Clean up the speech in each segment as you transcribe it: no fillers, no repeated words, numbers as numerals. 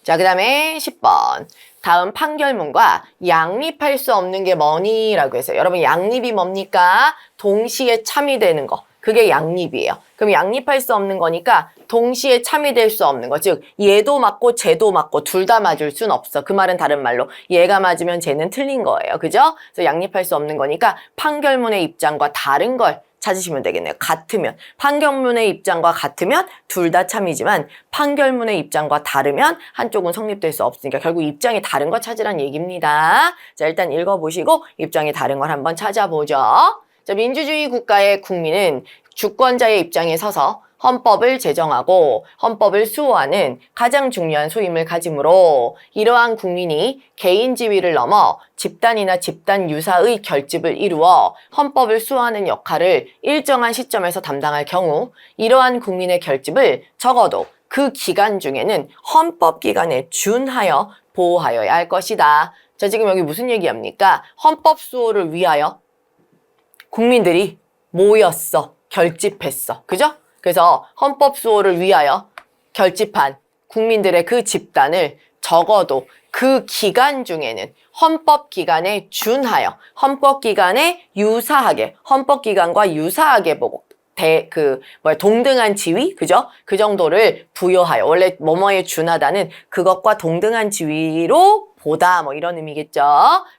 자, 그 다음에 10번. 다음 판결문과 양립할 수 없는 게 뭐니? 라고 해서 여러분 양립이 뭡니까? 동시에 참이되는 거. 그게 양립이에요. 그럼 양립할 수 없는 거니까 동시에 참이될 수 없는 거. 즉 얘도 맞고 쟤도 맞고 둘 다 맞을 순 없어. 그 말은 다른 말로 얘가 맞으면 쟤는 틀린 거예요. 그죠? 그래서 양립할 수 없는 거니까 판결문의 입장과 다른 걸 찾으시면 되겠네요. 같으면 판결문의 입장과 같으면 둘 다 참이지만 판결문의 입장과 다르면 한쪽은 성립될 수 없으니까 결국 입장이 다른 거 찾으란 얘기입니다. 자, 일단 읽어보시고 입장이 다른 걸 한번 찾아보죠. 자, 민주주의 국가의 국민은 주권자의 입장에 서서 헌법을 제정하고 헌법을 수호하는 가장 중요한 소임을 가지므로 이러한 국민이 개인 지위를 넘어 집단이나 집단 유사의 결집을 이루어 헌법을 수호하는 역할을 일정한 시점에서 담당할 경우 이러한 국민의 결집을 적어도 그 기간 중에는 헌법 기간에 준하여 보호하여야 할 것이다. 자, 지금 여기 무슨 얘기합니까? 헌법 수호를 위하여 국민들이 모였어. 결집했어. 그죠? 그래서 헌법 수호를 위하여 결집한 국민들의 그 집단을 적어도 그 기간 중에는 헌법 기간에 준하여 헌법 기간에 유사하게 헌법 기간과 유사하게 보고 동등한 지위, 그죠? 그 정도를 부여하여 원래 뭐뭐에 준하다는 그것과 동등한 지위로 보다 뭐 이런 의미겠죠.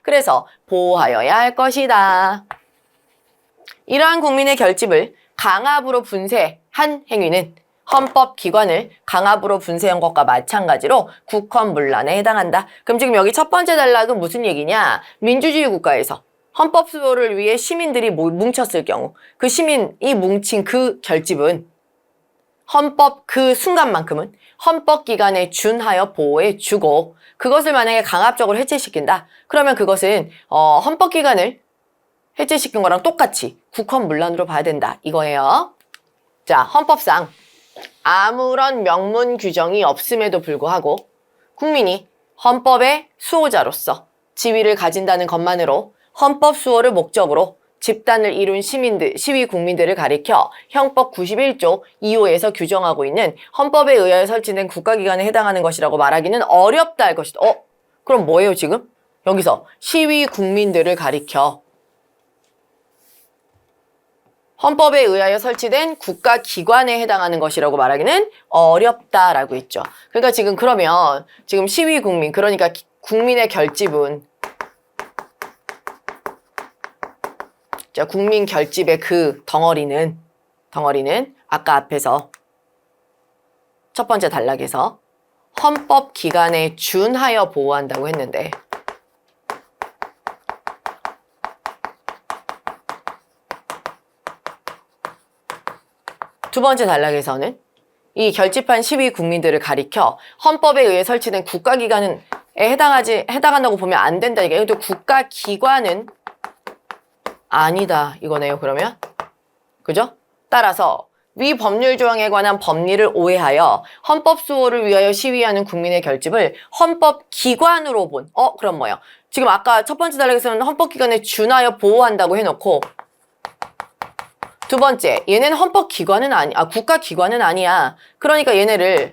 그래서 보호하여야 할 것이다. 이러한 국민의 결집을 강압으로 분쇄한 행위는 헌법기관을 강압으로 분쇄한 것과 마찬가지로 국헌문란에 해당한다. 그럼 지금 여기 첫 번째 단락은 무슨 얘기냐? 민주주의 국가에서 헌법 수호를 위해 시민들이 뭉쳤을 경우 그 시민이 뭉친 그 결집은 헌법 그 순간만큼은 헌법기관에 준하여 보호해 주고 그것을 만약에 강압적으로 해체시킨다. 그러면 그것은 헌법기관을 해체시킨 거랑 똑같이 국헌문란으로 봐야 된다. 이거예요. 자, 헌법상 아무런 명문 규정이 없음에도 불구하고 국민이 헌법의 수호자로서 지위를 가진다는 것만으로 헌법 수호를 목적으로 집단을 이룬 시위 국민들을 가리켜 형법 91조 2호에서 규정하고 있는 헌법에 의하여 설치된 국가기관에 해당하는 것이라고 말하기는 어렵다 할 것이다. 그럼 뭐예요 지금? 여기서 시위 국민들을 가리켜 헌법에 의하여 설치된 국가기관에 해당하는 것이라고 말하기는 어렵다라고 했죠. 그러니까 지금 그러면 지금 시위 국민, 그러니까 국민의 결집은 자, 국민 결집의 그 덩어리는 아까 앞에서 첫 번째 단락에서 헌법기관에 준하여 보호한다고 했는데 두 번째 단락에서는 이 결집한 시위 국민들을 가리켜 헌법에 의해 설치된 국가기관에 해당한다고 보면 안 된다. 이게 국가기관은 아니다 이거네요. 그러면 그죠? 따라서 위 법률 조항에 관한 법리를 오해하여 헌법 수호를 위하여 시위하는 국민의 결집을 헌법기관으로 본 그럼 뭐예요? 지금 아까 첫 번째 단락에서는 헌법기관에 준하여 보호한다고 해놓고 두 번째, 얘네는 헌법기관은 국가기관은 아니야. 그러니까 얘네를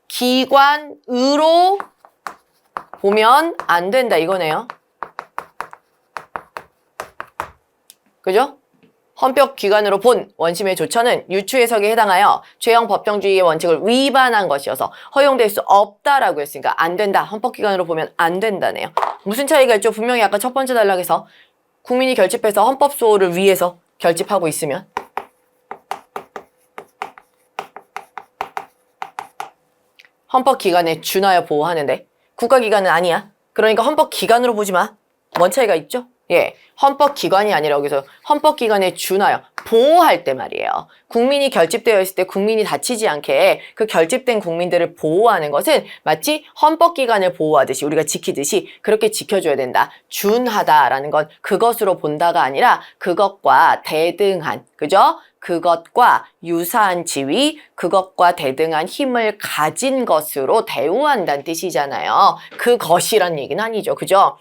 헌법기관으로 보면 안 된다 이거네요. 그죠? 헌법기관으로 본 원심의 조처는 유추 해석에 해당하여 죄형 법정주의의 원칙을 위반한 것이어서 허용될 수 없다라고 했으니까 안 된다. 헌법기관으로 보면 안 된다네요. 무슨 차이가 있죠? 분명히 아까 첫 번째 단락에서 국민이 결집해서 헌법 수호를 위해서 결집하고 있으면 헌법기관에 준하여 보호하는데 국가기관은 아니야. 그러니까 헌법기관으로 보지 마. 뭔 차이가 있죠? 예, 헌법기관이 아니라 여기서 헌법기관에 준하여 보호할 때 말이에요. 국민이 결집되어 있을 때 국민이 다치지 않게 그 결집된 국민들을 보호하는 것은 마치 헌법기관을 보호하듯이 우리가 지키듯이 그렇게 지켜줘야 된다. 준하다라는 건 그것으로 본다가 아니라 그것과 대등한, 그죠? 그것과 유사한 지위, 그것과 대등한 힘을 가진 것으로 대우한다는 뜻이잖아요. 그것이란 얘기는 아니죠. 그죠?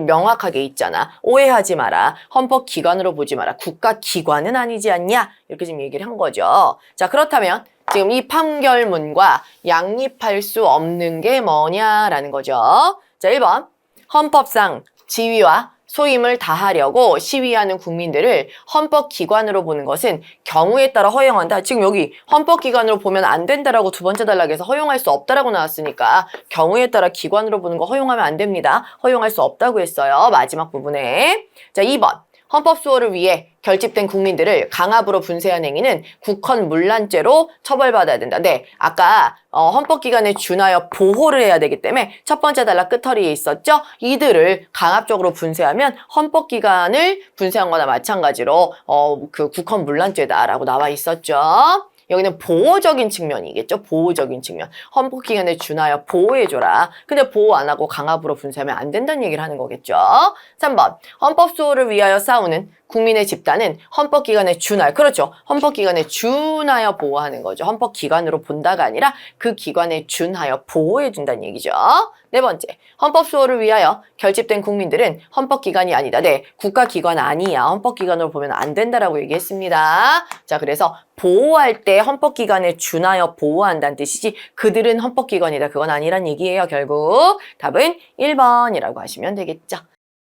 명확하게 있잖아. 오해하지 마라. 헌법기관으로 보지 마라. 국가기관은 아니지 않냐? 이렇게 지금 얘기를 한 거죠. 자, 그렇다면 지금 이 판결문과 양립할 수 없는 게 뭐냐라는 거죠. 자, 1번. 헌법상 지위와 소임을 다하려고 시위하는 국민들을 헌법기관으로 보는 것은 경우에 따라 허용한다. 지금 여기 헌법기관으로 보면 안 된다라고 두 번째 단락에서 허용할 수 없다라고 나왔으니까 경우에 따라 기관으로 보는 거 허용하면 안 됩니다. 허용할 수 없다고 했어요. 마지막 부분에. 자, 2번. 헌법 수호를 위해 결집된 국민들을 강압으로 분쇄한 행위는 국헌문란죄로 처벌받아야 된다. 네, 아까 헌법기관에 준하여 보호를 해야 되기 때문에 첫 번째 단락 끝허리에 있었죠. 이들을 강압적으로 분쇄하면 헌법기관을 분쇄한 거나 마찬가지로 그 국헌문란죄다라고 나와 있었죠. 여기는 보호적인 측면이겠죠. 보호적인 측면. 헌법기관에 준하여 보호해줘라. 근데 보호 안 하고 강압으로 분쇄하면 안 된다는 얘기를 하는 거겠죠. 3번. 헌법 수호를 위하여 싸우는 국민의 집단은 헌법기관에 준하여, 그렇죠. 헌법기관에 준하여 보호하는 거죠. 헌법기관으로 본다가 아니라 그 기관에 준하여 보호해준다는 얘기죠. 네 번째. 헌법 수호를 위하여 결집된 국민들은 헌법기관이 아니다. 네, 국가기관 아니야. 헌법기관으로 보면 안 된다라고 얘기했습니다. 자, 그래서 보호할 때 헌법기관에 준하여 보호한다는 뜻이지 그들은 헌법기관이다. 그건 아니란 얘기예요. 결국 답은 1번이라고 하시면 되겠죠.